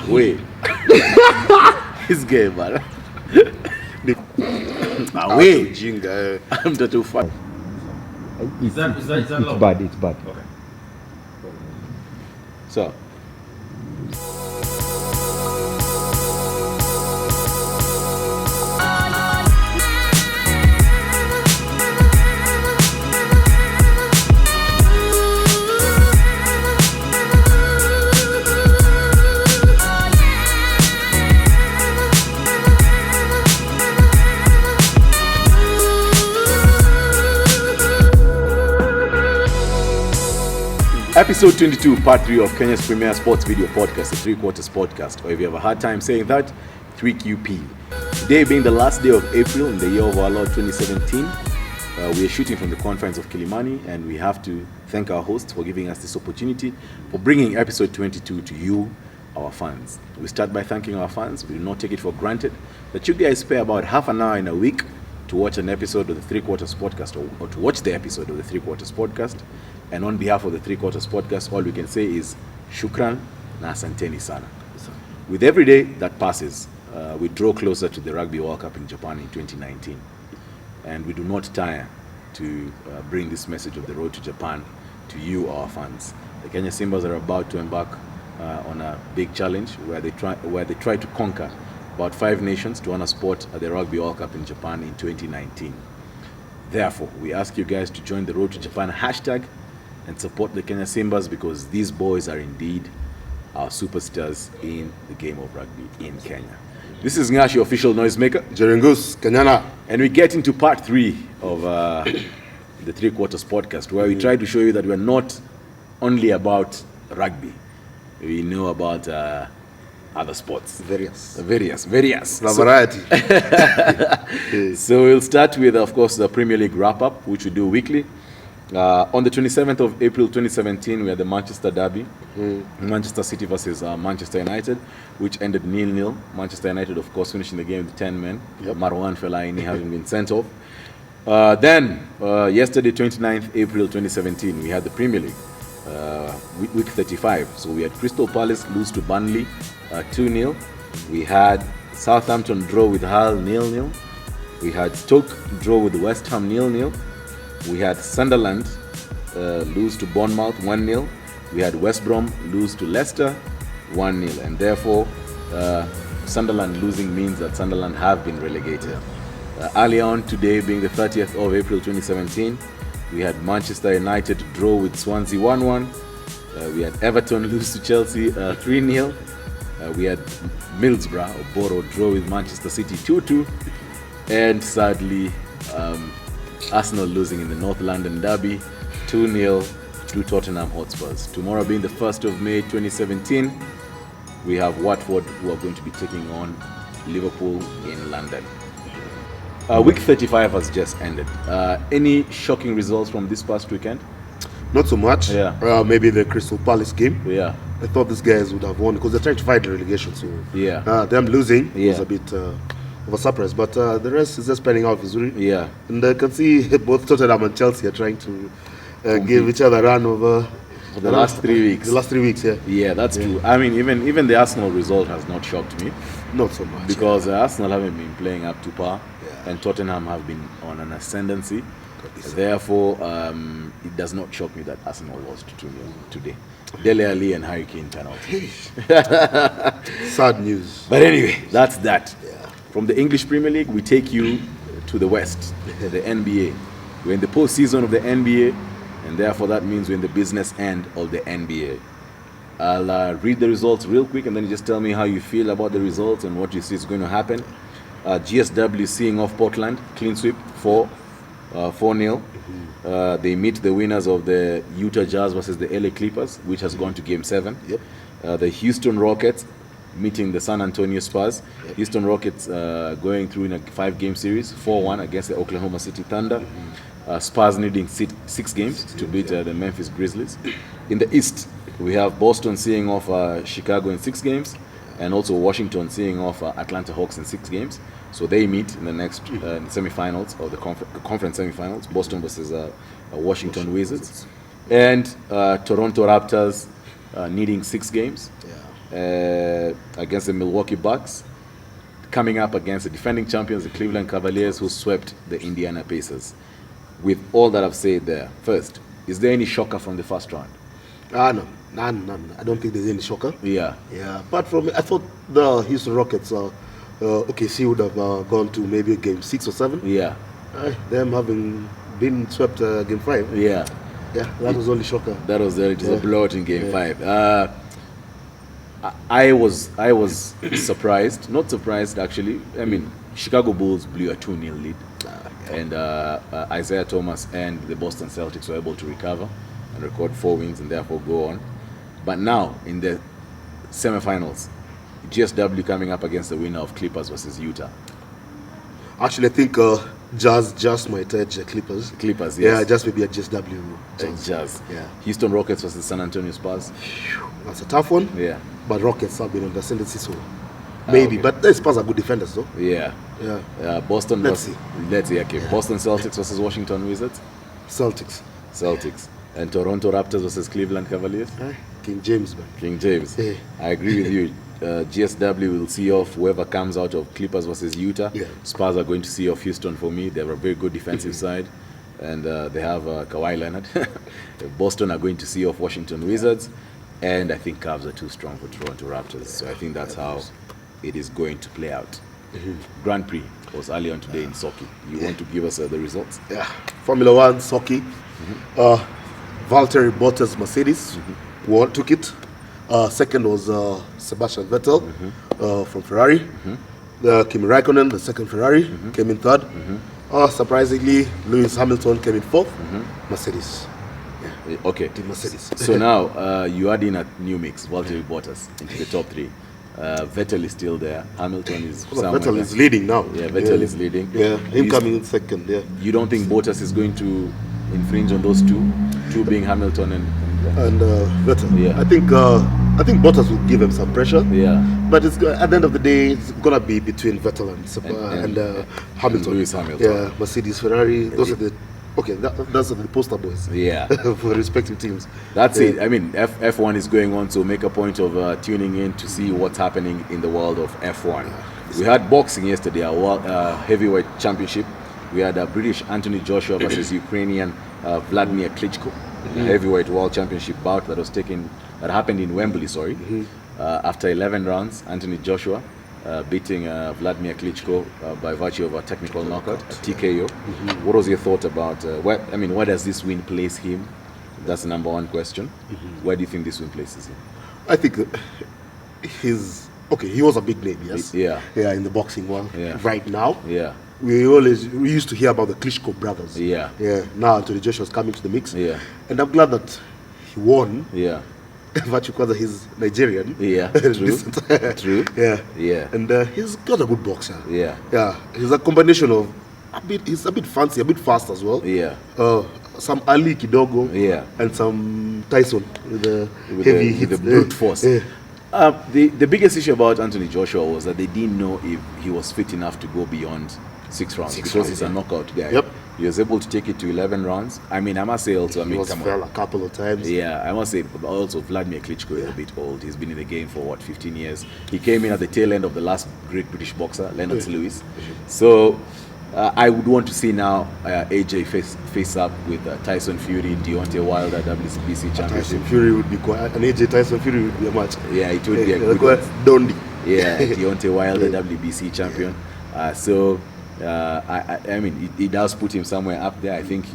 Wait. This game, man. Wait. Jinga. I'm the too far. Is that It's low? bad. It's bad. Okay. So. Episode 22, part 3 of Kenya's premier sports video podcast, the 3 Quarters podcast, or if you have a hard time saying that, 3QP. Today being the last day of April in the year of our Lord 2017, we are shooting from the confines of Kilimani, and we have to thank our hosts for giving us this opportunity for bringing episode 22 to you, our fans. We start by thanking our fans. We do not take it for granted that you guys spare about half an hour in a week to watch an episode of the 3 Quarters podcast, or to watch the episode of the 3 Quarters podcast. And on behalf of the 3 Quarters podcast, all we can say is shukran na asanteni sana. With every day that passes, we draw closer to the Rugby World Cup in Japan in 2019. And we do not tire to bring this message of the road to Japan to you, our fans. The Kenya Simbas are about to embark on a big challenge where they try to conquer about 5 nations to honor sport at the Rugby World Cup in Japan in 2019. Therefore, we ask you guys to join the Road to Japan hashtag and support the Kenya Simbas, because these boys are indeed our superstars in the game of rugby in Kenya. This is Ngash, your official noisemaker. Jerengus, Kenyana. And we get into part 3 of the 3 Quarters podcast, where we try to show you that we're not only about rugby. We know about other sports. Various. The variety. So we'll start with, of course, the Premier League wrap-up, which we do weekly. On the 27th of April 2017, we had the Manchester Derby, Manchester City versus Manchester United, which ended 0-0. Manchester United, of course, finishing the game with 10 men, Marwan Fellaini having been sent off. Then, yesterday, 29th April 2017, we had the Premier League, week 35. So we had Crystal Palace lose to Burnley 2-0. We had Southampton draw with Hull 0-0. We had Stoke draw with West Ham 0-0. We had Sunderland lose to Bournemouth 1-0. We had West Brom lose to Leicester 1-0. And therefore, Sunderland losing means that Sunderland have been relegated. Earlier on today, being the 30th of April 2017, we had Manchester United draw with Swansea 1-1. We had Everton lose to Chelsea 3-0. We had Middlesbrough or Borough draw with Manchester City 2-2. And sadly, Arsenal losing in the North London Derby 2-0 to Tottenham Hotspurs. Tomorrow being the 1st of May 2017, we have Watford, who are going to be taking on Liverpool in London. Week 35 has just ended. Any shocking results from this past weekend? Not so much. Yeah. Maybe the Crystal Palace game. Yeah. I thought these guys would have won because they're trying to fight the relegation. So Yeah. them losing Yeah. was a bit of a surprise. But the rest is just panning out visually. Yeah. And I can see both Tottenham and Chelsea are trying to give each other a run over For the last 3 weeks. The last 3 weeks, yeah. Yeah, that's true. I mean, even the Arsenal result has not shocked me, Not so much. because Arsenal haven't been playing up to par, Yeah. and Tottenham have been on an ascendancy. Therefore, it does not shock me that Arsenal lost 2-0 today. Dele Alli and Harry Kane penalty. Sad news. But anyway, that's that. Yeah. From the English Premier League, we take you to the West, the NBA. We're in the postseason of the NBA, and therefore that means we're in the business end of the NBA. I'll read the results real quick, and then you just tell me how you feel about the results and what you see is going to happen. GSW seeing off Portland, clean sweep, 4-0. They meet the winners of the Utah Jazz versus the LA Clippers, which has gone to Game 7. Yep. The Houston Rockets meeting the San Antonio Spurs. Yep. Houston Rockets going through in a 5-game series, 4-1 against the Oklahoma City Thunder. Spurs needing 6 games to beat the Memphis Grizzlies. In the East, we have Boston seeing off Chicago in 6 games, and also Washington seeing off Atlanta Hawks in 6 games. So they meet in the next semifinals, or the conference semifinals, Boston versus Washington Wizards. And Toronto Raptors needing 6 games. Yeah. against the Milwaukee Bucks, coming up against the defending champions, the Cleveland Cavaliers, who swept the Indiana Pacers. With all that I've said there, first, is there any shocker from the first round? No. None. I don't think there's any shocker. Yeah. Apart from, I thought the Houston Rockets, OKC would have gone to maybe game 6 or 7. Yeah. Them having been swept game 5. Yeah. That was only shocker. That was it. It was a blowout in game 5. I was surprised. Not surprised, actually. I mean, Chicago Bulls blew a 2-0 lead. And Isaiah Thomas and the Boston Celtics were able to recover and record 4 wins and therefore go on. But now, in the semifinals, GSW coming up against the winner of Clippers versus Utah. Actually, I think Jazz might edge Clippers. Clippers, yes. Yeah, just maybe a GSW. Jazz. Yeah. Houston Rockets versus San Antonio Spurs. That's a tough one. Yeah. But Rockets have been on the ascendancy, so maybe. Okay. But the Spurs are good defenders, though. Yeah. Boston. Let's see. Okay. Yeah. Boston Celtics versus Washington Wizards. Celtics. And Toronto Raptors versus Cleveland Cavaliers. King James, man. King James. Yeah. I agree with you. GSW will see off whoever comes out of Clippers versus Utah. Yeah. Spurs are going to see off Houston for me. They have a very good defensive side. And they have Kawhi Leonard. Boston are going to see off Washington Wizards. And I think Cavs are too strong for Toronto Raptors. So I think that's how it is going to play out. Grand Prix was early on today in Sochi. You want to give us the results? Yeah. Formula One, Sochi. Valtteri Bottas Mercedes took it. Second was Sebastian Vettel from Ferrari. Kimi Raikkonen, the second Ferrari, came in third. Surprisingly, Lewis Hamilton came in fourth. Mercedes. Okay. Mercedes. So now you add in a new mix, Valtteri Bottas into the top 3. Vettel is still there. Hamilton is somewhere Vettel there. is leading now. Yeah, Vettel is leading. Yeah, him coming in second. Yeah. You don't think Bottas is going to infringe on those two being Hamilton and Vettel? Yeah. I think Bottas will give him some pressure. Yeah. But it's at the end of the day, it's gonna be between Vettel and Hamilton. Lewis Hamilton. Yeah, Mercedes, Ferrari. Those are the those are the poster boys. Yeah. For respective teams. That's it. I mean, F1 is going on, so make a point of tuning in to see what's happening in the world of F1. We had boxing yesterday, our heavyweight championship. We had a British Anthony Joshua versus Ukrainian Vladimir Klitschko, heavyweight world championship bout that happened in Wembley. After 11 rounds, Anthony Joshua beating Vladimir Klitschko by virtue of a technical knockout, a TKO. What was your thought about? Where does this win place him? That's the number one question. Where do you think this win places him? I think he was a big name, yes. Yeah, in the boxing world. Yeah. Right now. Yeah. We used to hear about the Klitschko brothers. Yeah. Now Anthony Joshua's coming to the mix. Yeah. And I'm glad that he won. Yeah. Because he's Nigerian. Yeah. True. True. Yeah. Yeah. And he's got a good boxer. Yeah. Yeah. He's a combination of he's a bit fancy, a bit fast as well. Yeah. Some Ali Kidogo. Yeah. And some Tyson with the heavy hits. The brute force. Yeah. The biggest issue about Anthony Joshua was that they didn't know if he was fit enough to go beyond 6 rounds because he's a knockout guy. Yep. He was able to take it to 11 rounds. I must say also, he fell a couple of times. Yeah, I must say also Vladimir Klitschko is a bit old. He's been in the game for 15 years. He came in at the tail end of the last great British boxer, Lennox Lewis. So I would want to see now AJ face up with Tyson Fury, Deontay Wilder, WBC championship. Tyson Fury would be quite, an AJ Tyson Fury would be a match. Yeah, it would be a good one. Dondi. Yeah, Deontay Wilder, WBC champion. It does put him somewhere up there. I think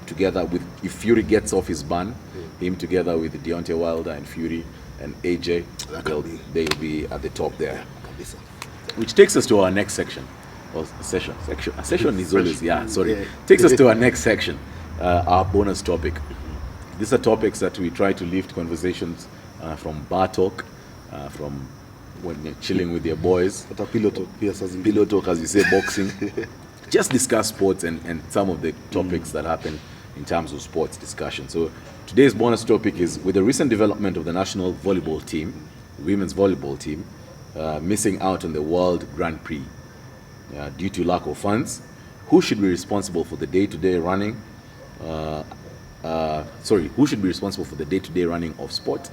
together with, if Fury gets off his ban, him together with Deontay Wilder and Fury and AJ, they'll be at the top there. Which takes us to our next section. Or session. A session is always, takes us to our next section, our bonus topic. These are topics that we try to lift conversations from bar talk, from when you're chilling with your boys. But a pillow talk, yes, pillow talk, as you say, boxing. Just discuss sports and some of the topics that happen in terms of sports discussion. So today's bonus topic is, with the recent development of the national volleyball team, women's volleyball team, missing out on the World Grand Prix due to lack of funds, who should be responsible for the day-to-day running? Who should be responsible for the day-to-day running of sport?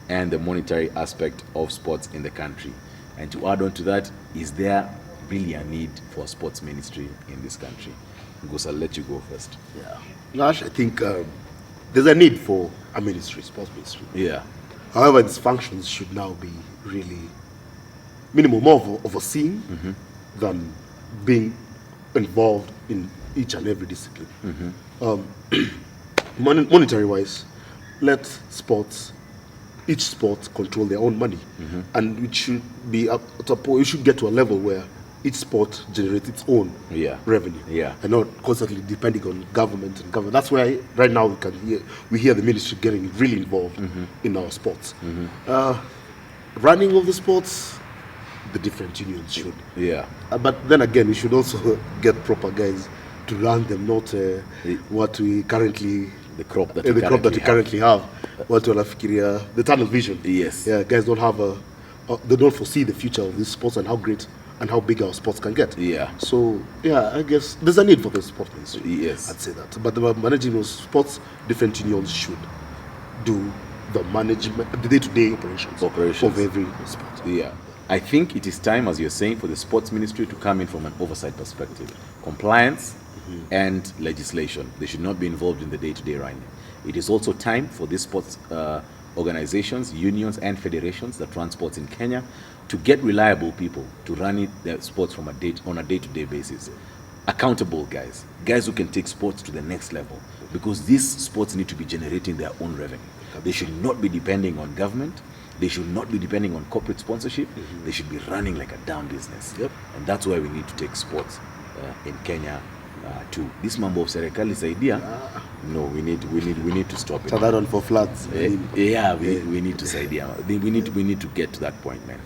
and the monetary aspect of sports in the country. And to add on to that, is there really a need for a sports ministry in this country? Because I'll let you go first. Yeah. Gosh, I think there's a need for a ministry, sports ministry. Yeah. However, its functions should now be really minimal, more of overseeing than being involved in each and every discipline. Monetary-wise, let each sport control their own money, and it should be it should get to a level where each sport generates its own revenue, and not constantly depending on government and government. That's why right now we hear the ministry getting really involved in our sports. Running of the sports, the different unions should. But then again, we should also get proper guys to run them, not what we currently the crop that we currently have. What wanafikiria the tunnel vision. Yes. Yeah, guys don't have they don't foresee the future of these sports and how great and how big our sports can get. Yeah. So yeah, I guess there's a need for the sport ministry. Yes. I'd say that. But the managing of sports, different unions should do the management, the day-to-day operations of every sport. Yeah. I think it is time, as you're saying, for the sports ministry to come in from an oversight perspective. Compliance and legislation. They should not be involved in the day-to-day running. It is also time for these sports organizations, unions, and federations that run sports in Kenya to get reliable people to run their sports on a day-to-day basis. Accountable guys who can take sports to the next level, because these sports need to be generating their own revenue. They should not be depending on government. They should not be depending on corporate sponsorship. They should be running like a damn business. And that's why we need to take sports in Kenya to this mambo of serikali saidia. No, we need to stop it. So that one for floods. We need to saidia. We need to get to that point, man.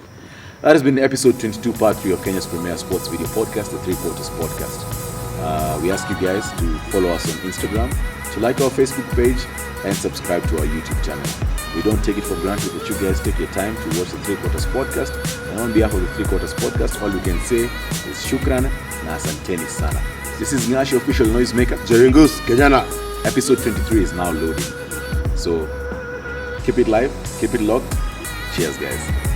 That has been episode 22, part 3 of Kenya's premier sports video podcast, the Three Quarters podcast. We ask you guys to follow us on Instagram, to like our Facebook page, and subscribe to our YouTube channel. We don't take it for granted that you guys take your time to watch the Three Quarters podcast. And on behalf of the Three Quarters podcast, all we can say is shukran na asanteni sana. This is Ngashi official Noisemaker. Jeringus, Kenyana. Episode 23 is now loading. So keep it live, keep it locked. Cheers, guys.